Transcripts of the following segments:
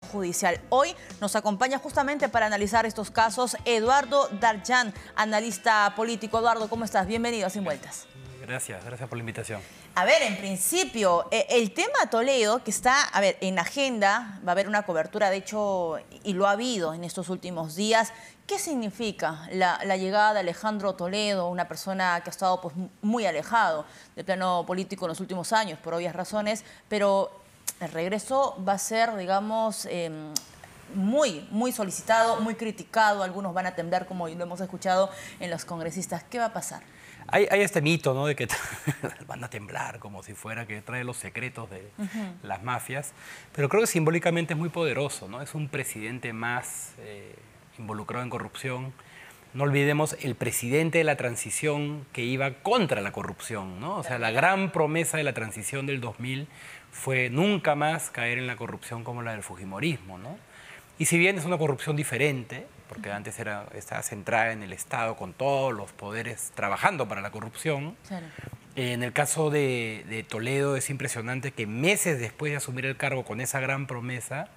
judicial. Hoy nos acompaña justamente para analizar estos casos Eduardo Darjan, analista político. Eduardo, ¿cómo estás? Bienvenido a Sin Vueltas. Gracias por la invitación. A ver, en principio, el tema Toledo, que está, en agenda, va a haber una cobertura, de hecho, y lo ha habido en estos últimos días. ¿Qué significa la llegada de Alejandro Toledo, una persona que ha estado pues, muy alejado del plano político en los últimos años, por obvias razones, pero el regreso va a ser, digamos, muy solicitado, muy criticado? Algunos van a temblar, como lo hemos escuchado en los congresistas. ¿Qué va a pasar? Hay este mito, ¿no?, de que van a temblar como si fuera que trae los secretos de las mafias, pero creo que simbólicamente es muy poderoso, ¿no? Es un presidente más involucrado en corrupción. No olvidemos el presidente de la transición que iba contra la corrupción, ¿no? O sea, la gran promesa de la transición del 2000 fue nunca más caer en la corrupción como la del fujimorismo, ¿no? Y si bien es una corrupción diferente, porque antes estaba centrada en el Estado con todos los poderes trabajando para la corrupción, Claro. En el caso de Toledo es impresionante que meses después de asumir el cargo con esa gran promesa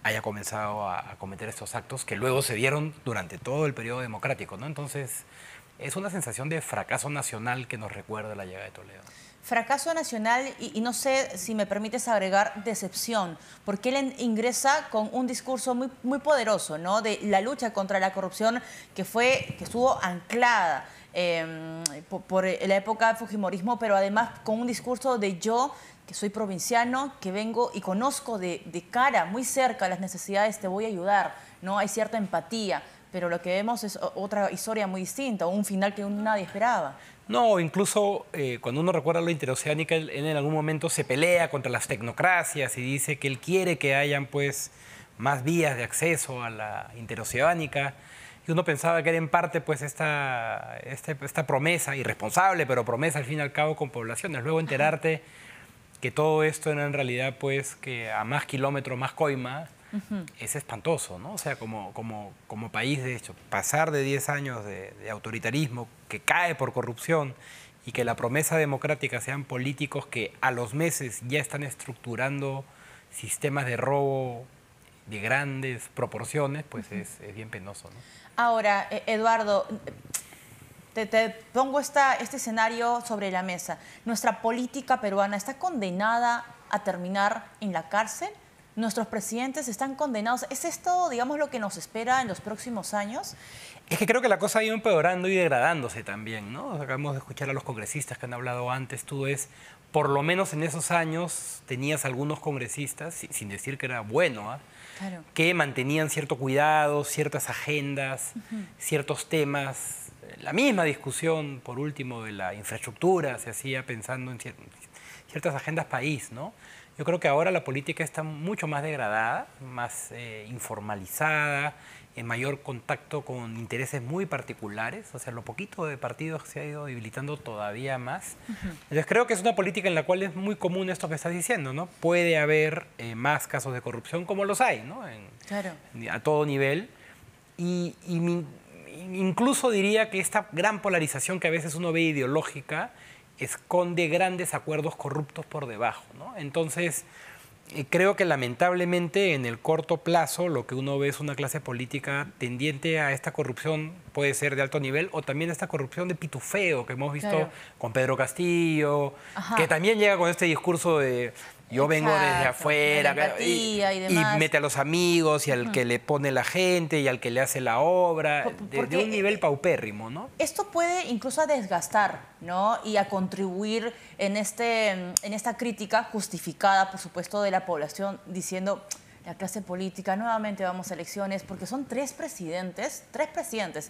haya comenzado a cometer estos actos que luego se dieron durante todo el periodo democrático, ¿no? Entonces es una sensación de fracaso nacional que nos recuerda la llegada de Toledo. Fracaso nacional y no sé si me permites agregar decepción, porque él ingresa con un discurso muy poderoso, ¿no? De la lucha contra la corrupción que estuvo anclada por la época del fujimorismo, pero además con un discurso de yo, que soy provinciano, que vengo y conozco de cara, muy cerca, las necesidades, te voy a ayudar, ¿no? Hay cierta empatía, pero lo que vemos es otra historia muy distinta, un final que nadie esperaba. No, incluso cuando uno recuerda la interoceánica, él en algún momento se pelea contra las tecnocracias y dice que él quiere que hayan pues más vías de acceso a la interoceánica. Y uno pensaba que era en parte pues esta promesa, irresponsable, pero promesa al fin y al cabo con poblaciones. Luego enterarte que todo esto era en realidad pues que a más kilómetros, más coima, es espantoso, ¿no? O sea, como país, de hecho, pasar de 10 años de autoritarismo que cae por corrupción y que la promesa democrática sean políticos que a los meses ya están estructurando sistemas de robo de grandes proporciones, pues es bien penoso, ¿no? Ahora, Eduardo, te pongo este escenario sobre la mesa. ¿Nuestra política peruana está condenada a terminar en la cárcel? ¿Nuestros presidentes están condenados? ¿Es esto, digamos, lo que nos espera en los próximos años? Es que creo que la cosa ha ido empeorando y degradándose también, ¿no? Acabamos de escuchar a los congresistas que han hablado antes. Por lo menos en esos años, tenías algunos congresistas, sin decir que era bueno, Claro. que mantenían cierto cuidado, ciertas agendas, ciertos temas. La misma discusión, por último, de la infraestructura se hacía pensando en ciertas agendas país, ¿no? Yo creo que ahora la política está mucho más degradada, más informalizada, en mayor contacto con intereses muy particulares. O sea, lo poquito de partidos se ha ido debilitando todavía más. Entonces creo que es una política en la cual es muy común esto que estás diciendo, ¿no? Puede haber más casos de corrupción como los hay, ¿no? Claro. A todo nivel. Incluso diría que esta gran polarización que a veces uno ve ideológica esconde grandes acuerdos corruptos por debajo, ¿no? Entonces, creo que lamentablemente en el corto plazo lo que uno ve es una clase política tendiente a esta corrupción, puede ser de alto nivel, o también esta corrupción de pitufeo que hemos visto Claro. con Pedro Castillo, que también llega con este discurso de yo vengo desde afuera y mete a los amigos y al que le pone la gente y al que le hace la obra, de un nivel paupérrimo, ¿no? Esto puede incluso a desgastar, ¿no? Y a contribuir en esta crítica justificada, por supuesto, de la población, diciendo la clase política, nuevamente vamos a elecciones, porque son tres presidentes,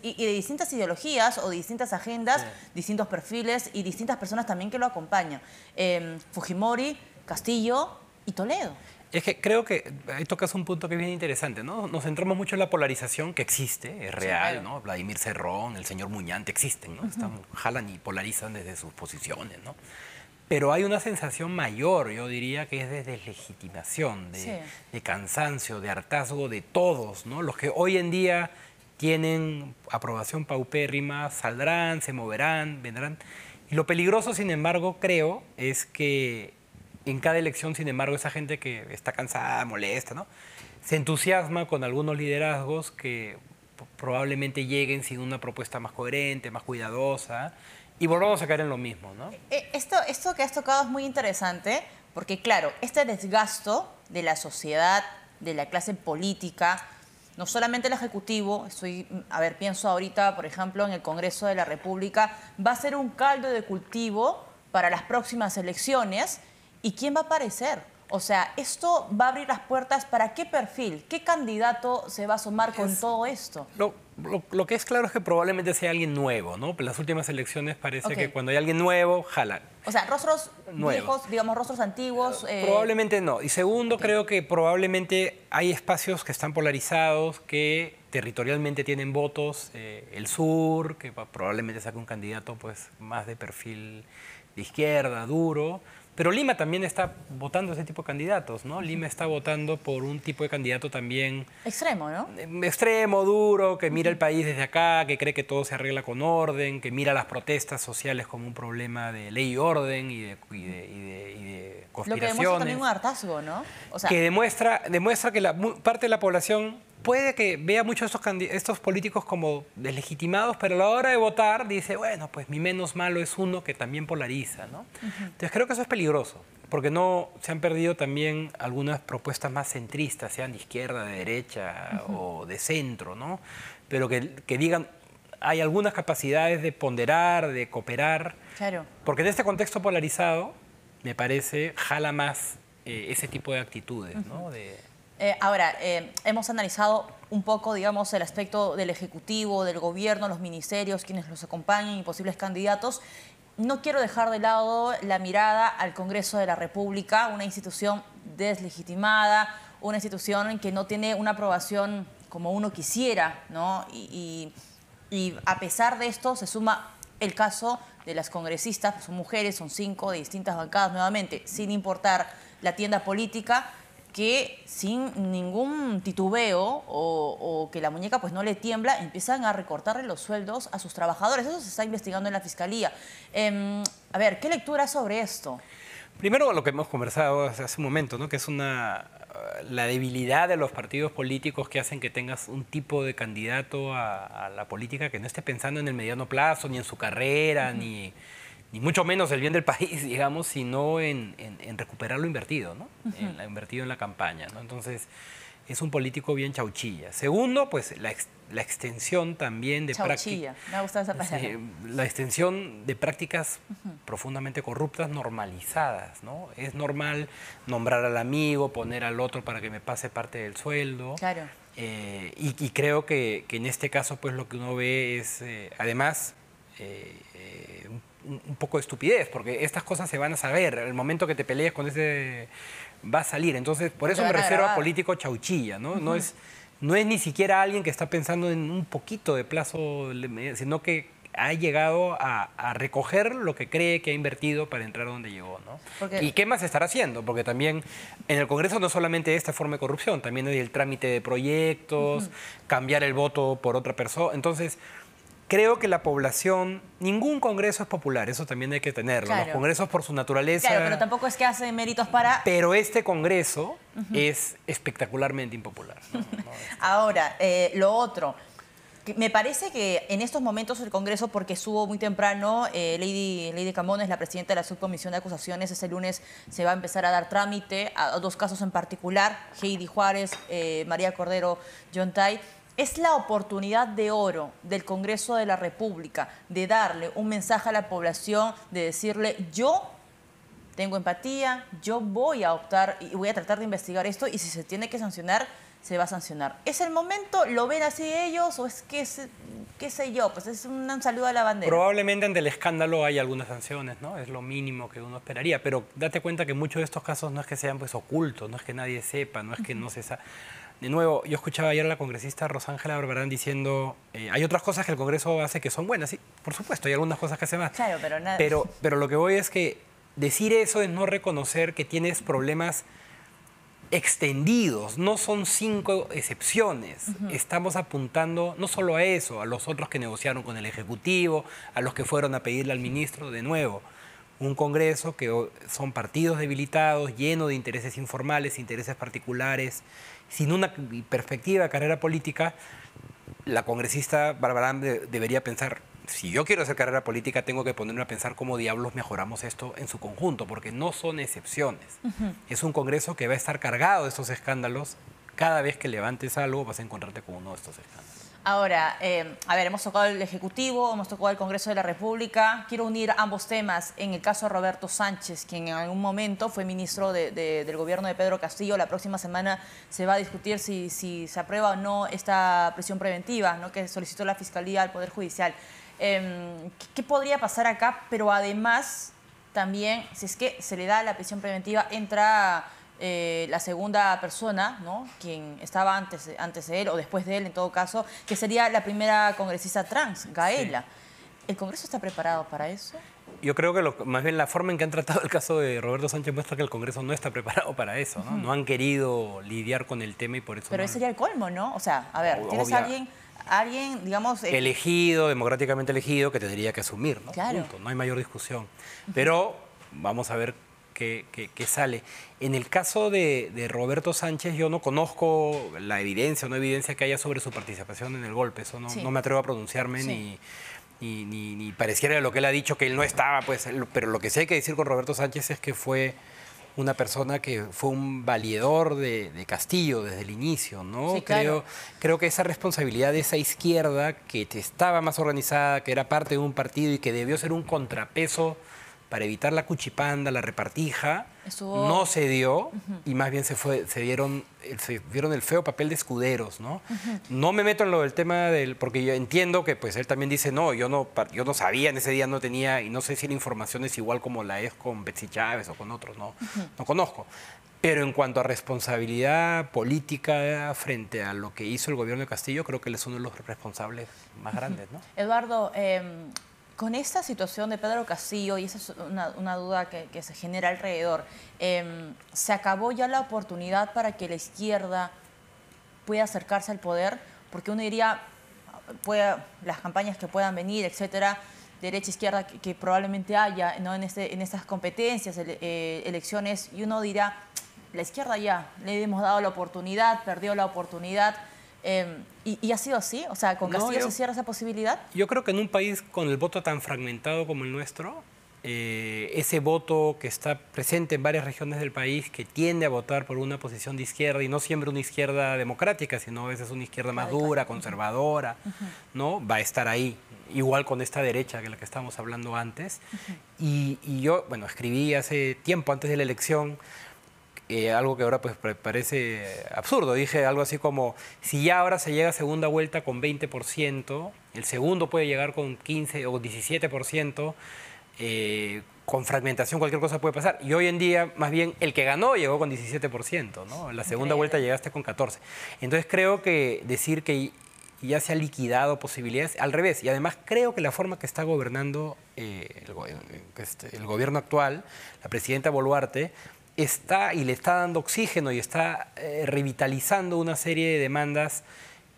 y de distintas ideologías o de distintas agendas, distintos perfiles y distintas personas también que lo acompañan. Fujimori, Castillo y Toledo. Es que creo que ahí tocas un punto que es bien interesante, ¿no? Nos centramos mucho en la polarización que existe, es real, claro. ¿no? Vladimir Cerrón, el señor Muñante existen, ¿no? Jalan y polarizan desde sus posiciones, ¿no? Pero hay una sensación mayor, yo diría, que es de deslegitimación, de cansancio, de hartazgo de todos, ¿no? Los que hoy en día tienen aprobación paupérrima, saldrán, se moverán, vendrán. Y lo peligroso, sin embargo, creo, es que en cada elección, sin embargo, esa gente que está cansada, molesta, ¿no? se entusiasma con algunos liderazgos que probablemente lleguen sin una propuesta más coherente, más cuidadosa, y volvamos a caer en lo mismo, ¿no? Esto que has tocado es muy interesante, porque claro, este desgasto de la sociedad, de la clase política, no solamente el Ejecutivo, pienso ahorita, por ejemplo, en el Congreso de la República, va a ser un caldo de cultivo para las próximas elecciones. ¿Y quién va a aparecer? O sea, esto va a abrir las puertas para qué perfil, qué candidato se va a asomar con todo esto. Lo que es claro es que probablemente sea alguien nuevo, ¿no? Las últimas elecciones parece que cuando hay alguien nuevo, jalan. O sea, rostros viejos, digamos, rostros antiguos. Probablemente no. Y segundo, creo que probablemente hay espacios que están polarizados, que territorialmente tienen votos. El sur, que probablemente saque un candidato pues, más de perfil de izquierda, duro. Pero Lima también está votando ese tipo de candidatos, ¿no? Lima está votando por un tipo de candidato también... Extremo, ¿no? Extremo, duro, que mira el país desde acá, que cree que todo se arregla con orden, que mira las protestas sociales como un problema de ley y orden y de conspiraciones. Lo que demuestra también un hartazgo, ¿no? O sea, que demuestra que parte de la población puede que vea muchos estos políticos como deslegitimados, pero a la hora de votar dice, bueno, pues mi menos malo es uno que también polariza, ¿no? Entonces creo que eso es peligroso, porque no se han perdido también algunas propuestas más centristas, sean de izquierda, de derecha o de centro, ¿no? Pero que digan, hay algunas capacidades de ponderar, de cooperar, claro. Porque en este contexto polarizado, me parece, jala más ese tipo de actitudes, ¿no? Ahora, hemos analizado un poco, digamos, el aspecto del Ejecutivo, del Gobierno, los ministerios, quienes los acompañan y posibles candidatos. No quiero dejar de lado la mirada al Congreso de la República, una institución deslegitimada, una institución que no tiene una aprobación como uno quisiera, ¿no? Y a pesar de esto se suma el caso de las congresistas, pues son mujeres, son 5 de distintas bancadas nuevamente, sin importar la tienda política, que sin ningún titubeo o que la muñeca pues no le tiembla, empiezan a recortarle los sueldos a sus trabajadores. Eso se está investigando en la Fiscalía. A ver, ¿qué lectura sobre esto? Primero lo que hemos conversado hace un momento, ¿no? Que es la debilidad de los partidos políticos que hacen que tengas un tipo de candidato a la política que no esté pensando en el mediano plazo, ni en su carrera, ni mucho menos el bien del país, digamos, sino en recuperar lo invertido, ¿no? Lo invertido en la campaña, ¿no? Entonces, es un político bien chauchilla. Segundo, pues la extensión también de prácticas... Chauchilla, me ha gustado esa palabra. La extensión de prácticas profundamente corruptas normalizadas, ¿no? Es normal nombrar al amigo, poner al otro para que me pase parte del sueldo. Claro. Y creo que en este caso, pues lo que uno ve es, además... un poco de estupidez, porque estas cosas se van a saber. El momento que te pelees con ese va a salir. Entonces, por eso me refiero a político chauchilla, ¿no? No es ni siquiera alguien que está pensando en un poquito de plazo, sino que ha llegado a recoger lo que cree que ha invertido para entrar donde llegó, ¿no? ¿Y qué más estará haciendo? Porque también en el Congreso no solamente esta forma de corrupción, también hay el trámite de proyectos, cambiar el voto por otra persona. Entonces, creo que la población, ningún congreso es popular, eso también hay que tenerlo. Claro. Los congresos por su naturaleza... Claro, pero tampoco es que hace méritos para... Pero este congreso es espectacularmente impopular, ¿no? Ahora, lo otro, me parece que en estos momentos el Congreso, porque estuvo muy temprano, Lady Camones, la presidenta de la Subcomisión de Acusaciones, ese lunes se va a empezar a dar trámite a 2 casos en particular, Heidi Juárez, María Cordero Yontay. Es la oportunidad de oro del Congreso de la República de darle un mensaje a la población, de decirle, yo tengo empatía, yo voy a optar y voy a tratar de investigar esto y si se tiene que sancionar, se va a sancionar. ¿Es el momento? ¿Lo ven así ellos o es que, qué sé yo, pues es un saludo a la bandera? Probablemente ante el escándalo hay algunas sanciones, ¿no? Es lo mínimo que uno esperaría, pero date cuenta que muchos de estos casos no es que sean pues ocultos, no es que nadie sepa, no es que no se sabe. De nuevo, yo escuchaba ayer a la congresista Rosángela Barbarán diciendo hay otras cosas que el Congreso hace que son buenas. Sí, por supuesto, hay algunas cosas que hace más. Claro, pero nada. Pero lo que voy es que decir eso es no reconocer que tienes problemas extendidos. No son 5 excepciones. Estamos apuntando no solo a eso, a los otros que negociaron con el Ejecutivo, a los que fueron a pedirle al ministro, de nuevo. Un Congreso que son partidos debilitados, lleno de intereses informales, intereses particulares, sin una perspectiva de carrera política, la congresista Barbarán debería pensar, si yo quiero hacer carrera política, tengo que ponerme a pensar cómo diablos mejoramos esto en su conjunto, porque no son excepciones. Es un Congreso que va a estar cargado de estos escándalos. Cada vez que levantes algo vas a encontrarte con uno de estos escándalos. Ahora, a ver, hemos tocado el Ejecutivo, hemos tocado el Congreso de la República. Quiero unir ambos temas. En el caso de Roberto Sánchez, quien en algún momento fue ministro del gobierno de Pedro Castillo, la próxima semana se va a discutir si se aprueba o no esta prisión preventiva, ¿no?, que solicitó la Fiscalía al Poder Judicial. ¿Qué podría pasar acá? Pero además, también, si es que se le da la prisión preventiva, entra la segunda persona, ¿no?, quien estaba antes de él o después de él, en todo caso, que sería la primera congresista trans, Gaela. Sí. ¿El Congreso está preparado para eso? Yo creo que más bien la forma en que han tratado el caso de Roberto Sánchez muestra que el Congreso no está preparado para eso, ¿no? No han querido lidiar con el tema y por eso... Pero ese sería el colmo, ¿no? O sea, a ver, tienes a alguien, digamos... elegido, democráticamente elegido, que tendría que asumir, ¿no? Claro. Punto. No hay mayor discusión. Pero vamos a ver qué sale. En el caso de Roberto Sánchez, yo no conozco la evidencia o no evidencia que haya sobre su participación en el golpe. Eso no me atrevo a pronunciarme ni pareciera lo que él ha dicho, que él no estaba, pues, pero lo que sí hay que decir con Roberto Sánchez es que fue una persona que fue un valedor de Castillo desde el inicio, ¿no? Sí, claro. Creo que esa responsabilidad de esa izquierda que estaba más organizada, que era parte de un partido y que debió ser un contrapeso para evitar la cuchipanda, la repartija, no se dio y más bien se vieron el feo papel de escuderos, ¿no? No me meto en lo del tema porque yo entiendo que pues él también dice, no, yo no sabía, en ese día no tenía, y no sé si la información es igual como la es con Betsy Chávez o con otros, no conozco. Pero en cuanto a responsabilidad política frente a lo que hizo el gobierno de Castillo, creo que él es uno de los responsables más grandes, ¿no? Eduardo, con esta situación de Pedro Castillo, y esa es una duda que se genera alrededor, ¿se acabó ya la oportunidad para que la izquierda pueda acercarse al poder? Porque uno diría, las campañas que puedan venir, etcétera, derecha, izquierda, que probablemente haya, ¿no?, en estas competencias, elecciones, y uno dirá, la izquierda ya, le hemos dado la oportunidad, perdió la oportunidad. ¿Y ha sido así? O sea, ¿con Castillo se cierra esa posibilidad? Yo creo que en un país con el voto tan fragmentado como el nuestro, ese voto que está presente en varias regiones del país, que tiende a votar por una posición de izquierda, y no siempre una izquierda democrática, sino a veces una izquierda más dura, conservadora, ¿no?, va a estar ahí. Igual con esta derecha, que la que estábamos hablando antes. Y yo, bueno, escribí hace tiempo, antes de la elección, algo que ahora pues parece absurdo. Dije algo así como, si ya ahora se llega a segunda vuelta con 20%, el segundo puede llegar con 15 o 17%, con fragmentación cualquier cosa puede pasar. Y hoy en día, más bien, el que ganó llegó con 17%, ¿no? En la segunda vuelta llegaste con 14%. Entonces creo que decir que ya se ha liquidado posibilidades, al revés. Y además creo que la forma que está gobernando el gobierno actual, la presidenta Boluarte, le está dando oxígeno y está revitalizando una serie de demandas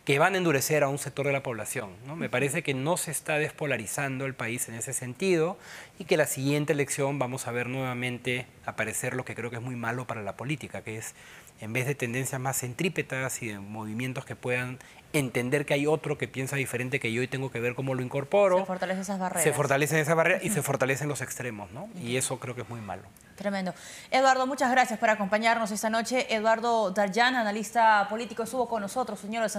que van a endurecer a un sector de la población, ¿no? Me parece que no se está despolarizando el país en ese sentido y que la siguiente elección vamos a ver nuevamente aparecer lo que creo que es muy malo para la política, que es, en vez de tendencias más centrípetas y de movimientos que puedan entender que hay otro que piensa diferente que yo y tengo que ver cómo lo incorporo. Se fortalecen esas barreras. Se fortalecen esas barreras y se fortalecen los extremos, ¿no? Y eso creo que es muy malo. Tremendo. Eduardo, muchas gracias por acompañarnos esta noche. Eduardo Daryan, analista político, estuvo con nosotros, señores.